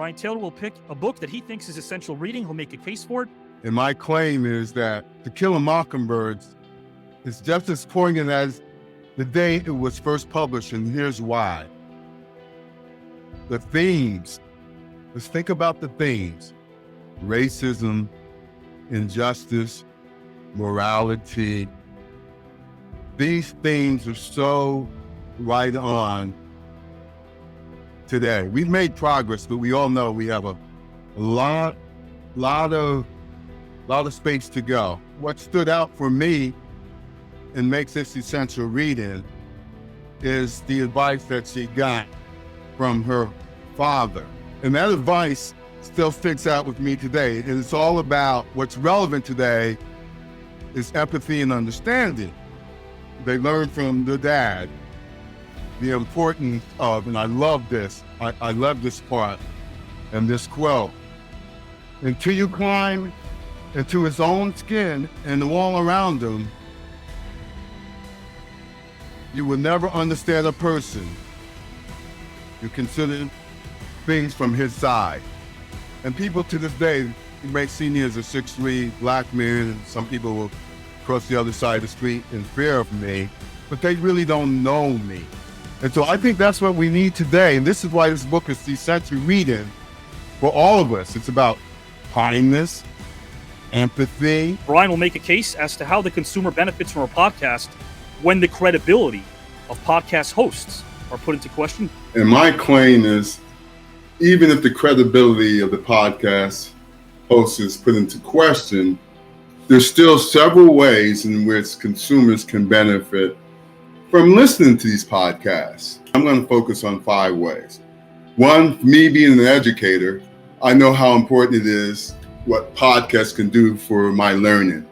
Brian Taylor will pick a book that he thinks is essential reading. He'll make a case for it. And my claim is that To Kill a Mockingbird is just as poignant as the day it was first published, and here's why. The themes, let's think about the themes: racism, injustice, morality. These themes are so right on today. We've made progress, but we all know we have a lot of space to go. What stood out for me and makes this essential reading is the advice that she got from her father. And that advice still sticks out with me today. And it's all about what's relevant today is empathy and understanding. They learned from their dad the importance of, and I love this, I love this part and this quote: until you climb into his own skin and the wall around him, you will never understand a person. You consider things from his side. And people to this day, you may see me as a 6'3" black man, and some people will cross the other side of the street in fear of me, but they really don't know me. And so I think that's what we need today. And this is why this book is essential reading for all of us. It's about kindness, empathy. Brian will make a case as to how the consumer benefits from a podcast when the credibility of podcast hosts are put into question. And my claim is, even if the credibility of the podcast host is put into question, there's still several ways in which consumers can benefit from listening to these podcasts. I'm going to focus on 5 ways. One, me being an educator, I know how important it is what podcasts can do for my learning.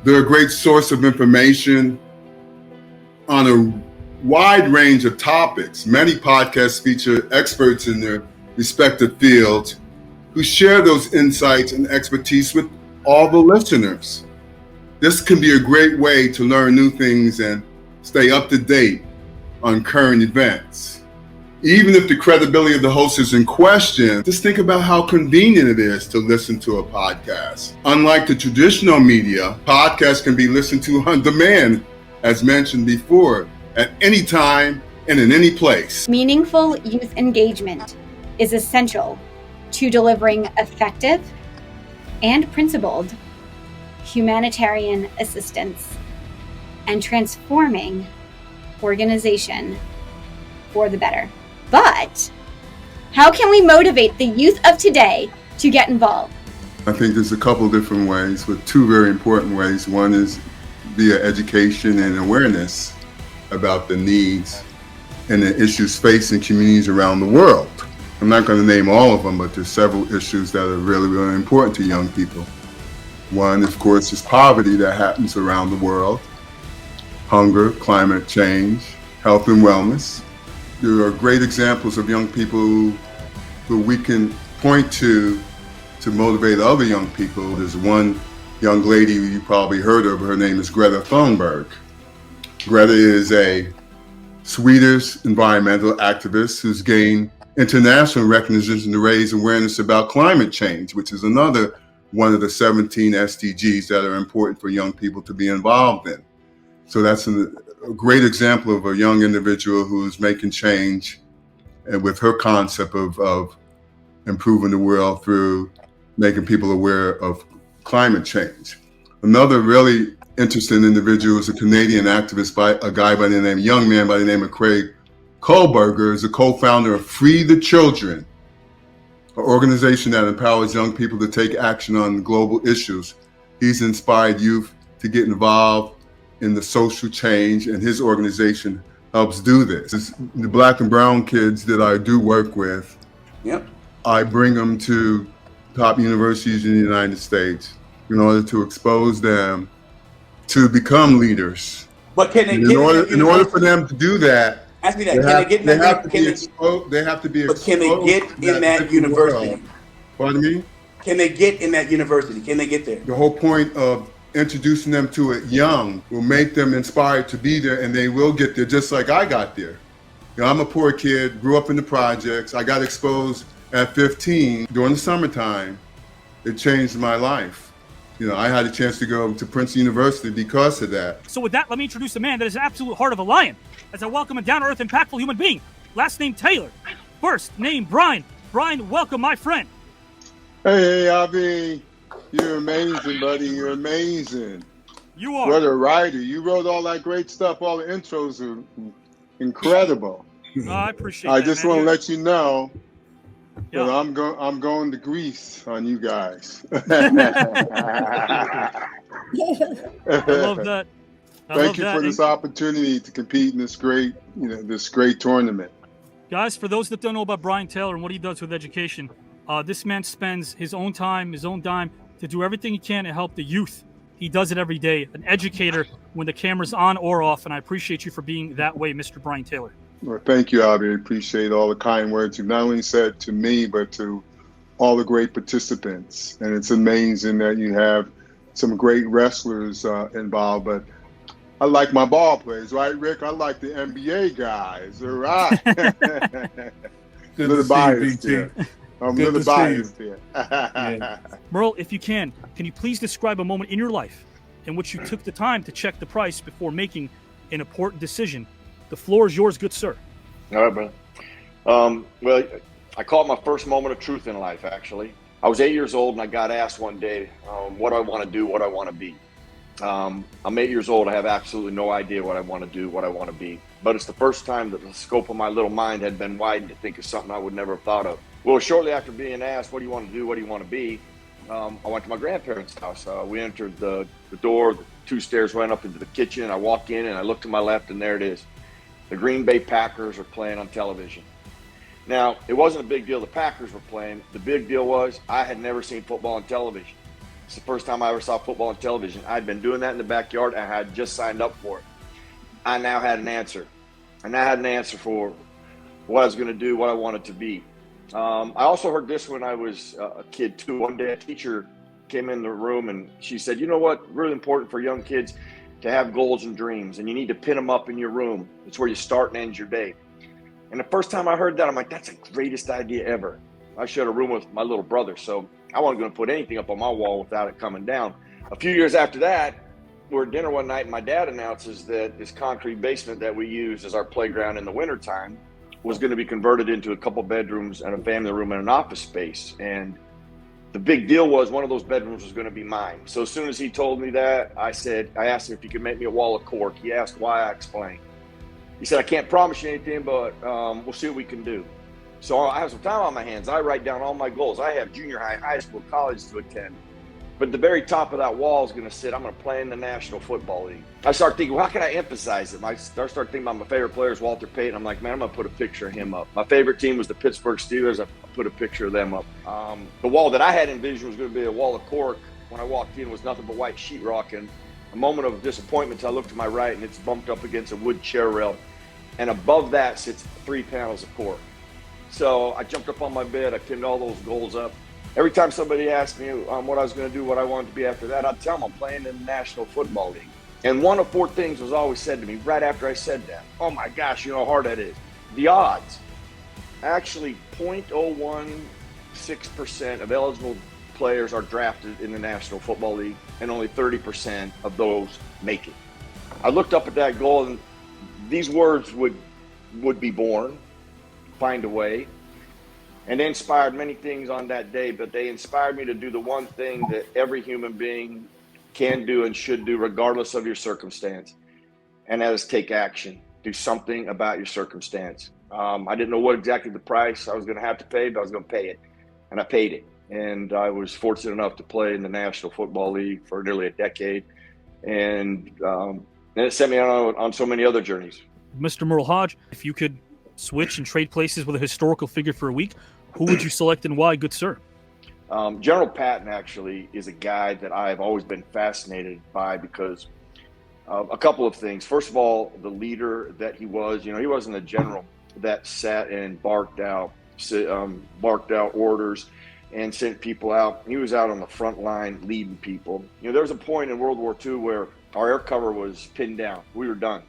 They're a great source of information on a wide range of topics. Many podcasts feature experts in their respective fields who share those insights and expertise with all the listeners. This can be a great way to learn new things and stay up to date on current events. Even if the credibility of the host is in question, just think about how convenient it is to listen to a podcast. Unlike the traditional media, podcasts can be listened to on demand, as mentioned before, at any time and in any place. Meaningful youth engagement is essential to delivering effective and principled humanitarian assistance and transforming organization for the better. But how can we motivate the youth of today to get involved? I think there's a couple different ways, with 2 very important ways. One is via education and awareness about the needs and the issues facing communities around the world. I'm not going to name all of them, but there's several issues that are really, really important to young people. One, of course, is poverty that happens around the world, hunger, climate change, health and wellness. There are great examples of young people who we can point to motivate other young people. There's one young lady you probably heard of. Her name is Greta Thunberg. Greta is a Swedish environmental activist who's gained international recognition to raise awareness about climate change, which is another one of the 17 SDGs that are important for young people to be involved in. So that's a great example of a young individual who's making change, and with her concept of improving the world through making people aware of climate change. Another really interesting individual is a Canadian activist, young man by the name of Craig Kohlberger, is a co-founder of Free the Children, an organization that empowers young people to take action on global issues. He's inspired youth to get involved in the social change, and his organization helps do this. It's the Black and brown kids that I do work with. Yep. I bring them to top universities in the United States in order to expose them to become leaders. But can they in order for them to do that, ask me that. Can they get in that? They have to be exposed. But can they get in that university? Pardon me? Can they get in that university? Can they get there? The whole point of introducing them to it young will make them inspired to be there, and they will get there just like I got there. You know, I'm a poor kid, grew up in the projects. I got exposed At 15, during the summertime, it changed my life. I had a chance to go to Princeton University because of that. So with that, let me introduce a man that is the absolute heart of a lion, as I welcome a down-to-earth, impactful human being. Last name Taylor. First name Brian. Brian, welcome, my friend. Hey, Avi. You're amazing, buddy. You're amazing. You are. What a writer. You wrote all that great stuff. All the intros are incredible. I appreciate I that, just man. want to let you know Yeah. that I'm going to Greece on you guys. I love that. Thank you for this opportunity to compete in this great tournament. Guys, for those that don't know about Brian Taylor and what he does with education, this man spends his own time, his own dime to do everything he can to help the youth. He does it every day. An educator when the camera's on or off, and I appreciate you for being that way, Mr. Brian Taylor. Well, thank you, Avi. I appreciate all the kind words you've not only said to me, but to all the great participants. And it's amazing that you have some great wrestlers involved, but I like my ball players, right, Rick? I like the NBA guys, all right? Good little to see you, biased BT. here. I'm a Good little to see you. biased here. Merril, if you can you please describe a moment in your life in which you took the time to check the price before making an important decision? The floor is yours, good sir. All right, brother. Well, I call it my first moment of truth in life, actually. I was 8 years old, and I got asked one day what I want to do, what I want to be. I'm 8 years old. I have absolutely no idea what I want to do, what I want to be. But it's the first time that the scope of my little mind had been widened to think of something I would never have thought of. Well, shortly after being asked, what do you want to do, what do you want to be, I went to my grandparents' house. We entered the door, the 2 stairs went up into the kitchen, and I walked in, and I looked to my left, and there it is. The Green Bay Packers are playing on television. Now, it wasn't a big deal the Packers were playing. The big deal was I had never seen football on television. It's the first time I ever saw football on television. I'd been doing that in the backyard, and I had just signed up for it. I now had an answer. I now had an answer for what I was going to do, what I wanted to be. I also heard this when I was a kid, too. One day, a teacher came in the room, and she said, you know what, really important for young kids to have goals and dreams, and you need to pin them up in your room. It's where you start and end your day. And the first time I heard that, I'm like, that's the greatest idea ever. I shared a room with my little brother, so I wasn't going to put anything up on my wall without it coming down. A few years after that, we're at dinner one night, and my dad announces that this concrete basement that we use as our playground in the wintertime was going to be converted into a couple bedrooms and a family room and an office space. And the big deal was one of those bedrooms was going to be mine. So as soon as he told me that, I asked him if he could make me a wall of cork. He asked why. I explained. He said, I can't promise you anything, but we'll see what we can do. So I have some time on my hands. I write down all my goals. I have junior high, high school, college to attend. But at the very top of that wall is going to sit, I'm going to play in the National Football League. I start thinking, well, how can I emphasize it? I start thinking about my favorite players, Walter Payton. I'm like, man, I'm going to put a picture of him up. My favorite team was the Pittsburgh Steelers. I put a picture of them up. The wall that I had envisioned was going to be a wall of cork. When I walked in, was nothing but white sheetrock. And a moment of disappointment, I looked to my right, and it's bumped up against a wood chair rail. And above that sits 3 panels of cork. So I jumped up on my bed. I pinned all those goals up. Every time somebody asked me what I was going to do, what I wanted to be after that, I'd tell them I'm playing in the National Football League. And one of 4 things was always said to me right after I said that. Oh, my gosh, you know how hard that is. The odds. Actually, 0.016% of eligible players are drafted in the National Football League, and only 30% of those make it. I looked up at that goal, and these words would be born, find a way. And they inspired many things on that day, but they inspired me to do the one thing that every human being can do and should do regardless of your circumstance. And that is take action. Do something about your circumstance. I didn't know what exactly the price I was going to have to pay, but I was going to pay it. And I paid it. And I was fortunate enough to play in the National Football League for nearly a decade. And it sent me on so many other journeys. Mr. Merril Hoge, if you could switch and trade places with a historical figure for a week, who would you select and why, good sir? General Patton actually is a guy that I've always been fascinated by because a couple of things. First of all, the leader that he was, he wasn't a general that sat and barked out orders and sent people out. He was out on the front line leading people. There was a point in World War II where our air cover was pinned down. We were done.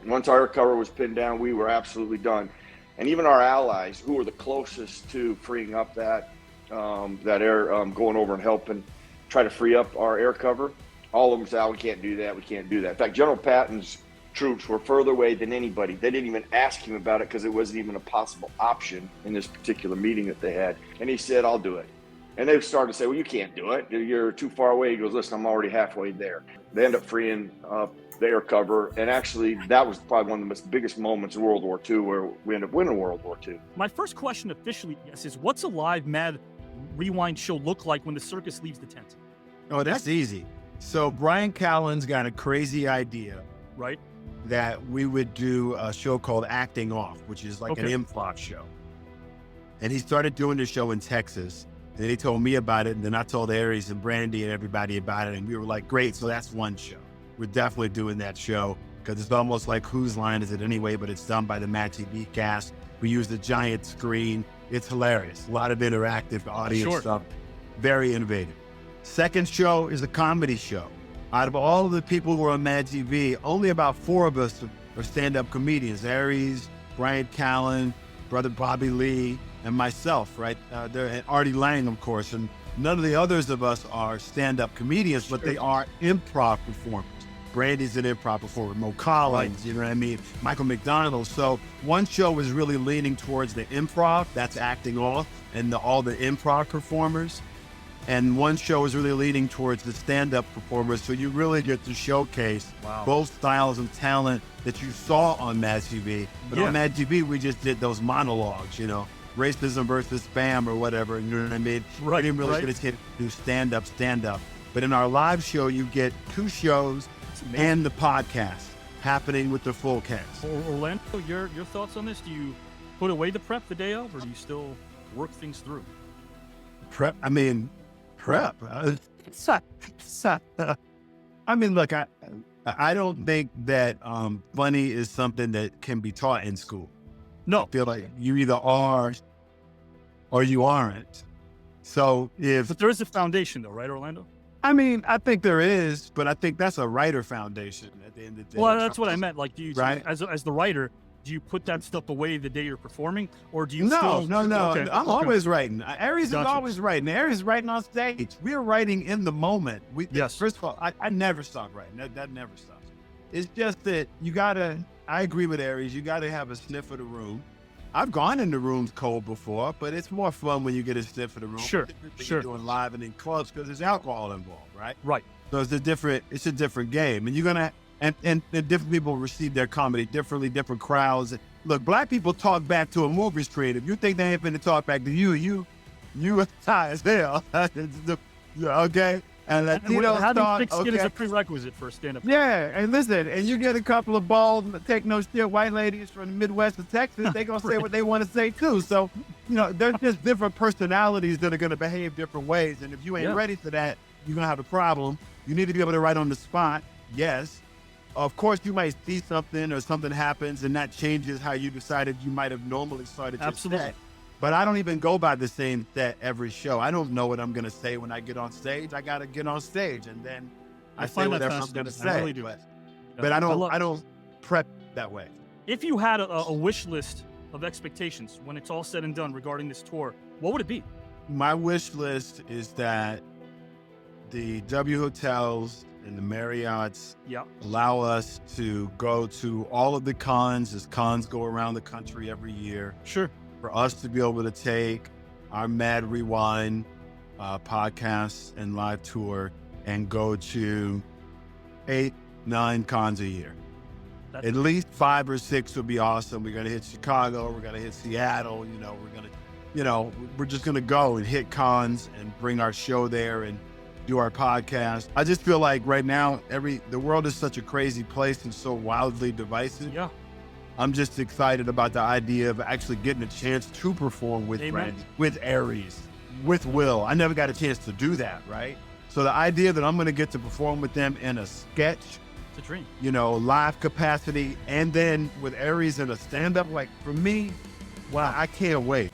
And once our air cover was pinned down, we were absolutely done. And even our allies who were the closest to freeing up that air, going over and helping try to free up our air cover, all of them said, oh, we can't do that, we can't do that. In fact, General Patton's troops were further away than anybody. They didn't even ask him about it because it wasn't even a possible option in this particular meeting that they had. And he said, I'll do it. And they started to say, well, you can't do it. You're too far away. He goes, listen, I'm already halfway there. They end up freeing the air cover. And actually, that was probably one of the biggest moments in World War II where we ended up winning World War II. My first question officially is what's a live Mad Rewind show look like when the circus leaves the tent? Oh, that's easy. So Brian Callen's got a crazy idea, right? That we would do a show called Acting Off, which is like an improv show. And he started doing the show in Texas. And then he told me about it. And then I told Aries and Brandy and everybody about it. And we were like, great. So that's one show. We're definitely doing that show because it's almost like Whose Line Is It Anyway? But it's done by the MADtv cast. We use the giant screen. It's hilarious. A lot of interactive audience stuff. Very innovative. Second show is a comedy show. Out of all of the people who are on MADtv, only about 4 of us are stand-up comedians. Aries, Brian Callen, brother Bobby Lee, and myself, right? And Artie Lang, of course. And none of the others of us are stand-up comedians, but they are improv performers. Brandy's an improv performer, Mo Collins, you know what I mean? Michael McDonald. So one show is really leaning towards the improv, that's Acting Off, and all the improv performers. And one show is really leaning towards the stand-up performers. So you really get to showcase both styles of talent that you saw on MADtv. But on MADtv, we just did those monologues, you know, racism versus spam or whatever, you know what I mean? Right, we didn't really get to do stand-up. But in our live show, you get 2 shows and the podcast happening with the full cast. Orlando, your thoughts on this? Do you put away the prep the day of, or do you still work things through? Prep. I mean, look, I don't think that funny is something that can be taught in school. No. I feel like you either are or you aren't. So But there is a foundation though, right, Orlando? I mean, I think there is, but I think that's a writer foundation at the end of the day. Well, that's what I meant. Like, do you, right? as the writer, do you put that stuff away the day you're performing, or do you? No. Okay. I'm always writing. Aries is always writing. Aries is writing on stage. We're writing in the moment. First of all, I never stop writing. That never stops. It's just that you gotta. I agree with Aries. You gotta have a sniff of the room. I've gone in the rooms cold before, but it's more fun when you get a sniff of the room. Sure. You're doing live and in clubs because there's alcohol involved, right? Right. So it's a different game, and you're gonna. And different people receive their comedy differently, different crowds. Look, black people talk back to a movie screen. If you think they ain't finna talk back to you high as hell. Okay? And Latinos having talk, thick skin is a prerequisite for a stand-up. Yeah, and listen, and you get a couple of bald, take no shit white ladies from the Midwest of Texas, they gonna say what they want to say too. So, there's just different personalities that are gonna behave different ways. And if you ain't ready for that, you're gonna have a problem. You need to be able to write on the spot, yes. Of course, you might see something or something happens and that changes how you decided you might have normally started your set. But I don't even go by the same set every show. I don't know what I'm going to say when I get on stage. I got to get on stage and then I say whatever I'm going to say. I really do. But I don't prep that way. If you had a wish list of expectations when it's all said and done regarding this tour, what would it be? My wish list is that the W hotels and the Marriotts allow us to go to all of the cons as cons go around the country every year. Sure. For us to be able to take our Mad Rewind podcast and live tour and go to 8-9 cons a year. At least 5 or 6 would be awesome. We're going to hit Chicago. We're going to hit Seattle. We're just going to go and hit cons and bring our show there and do our podcast. I just feel like right now, the world is such a crazy place and so wildly divisive. Yeah. I'm just excited about the idea of actually getting a chance to perform with Brandy, with Aries, with Will. I never got a chance to do that, right? So the idea that I'm going to get to perform with them in a sketch, it's a dream. Live capacity, and then with Aries in a stand-up, like for me, wow, I can't wait.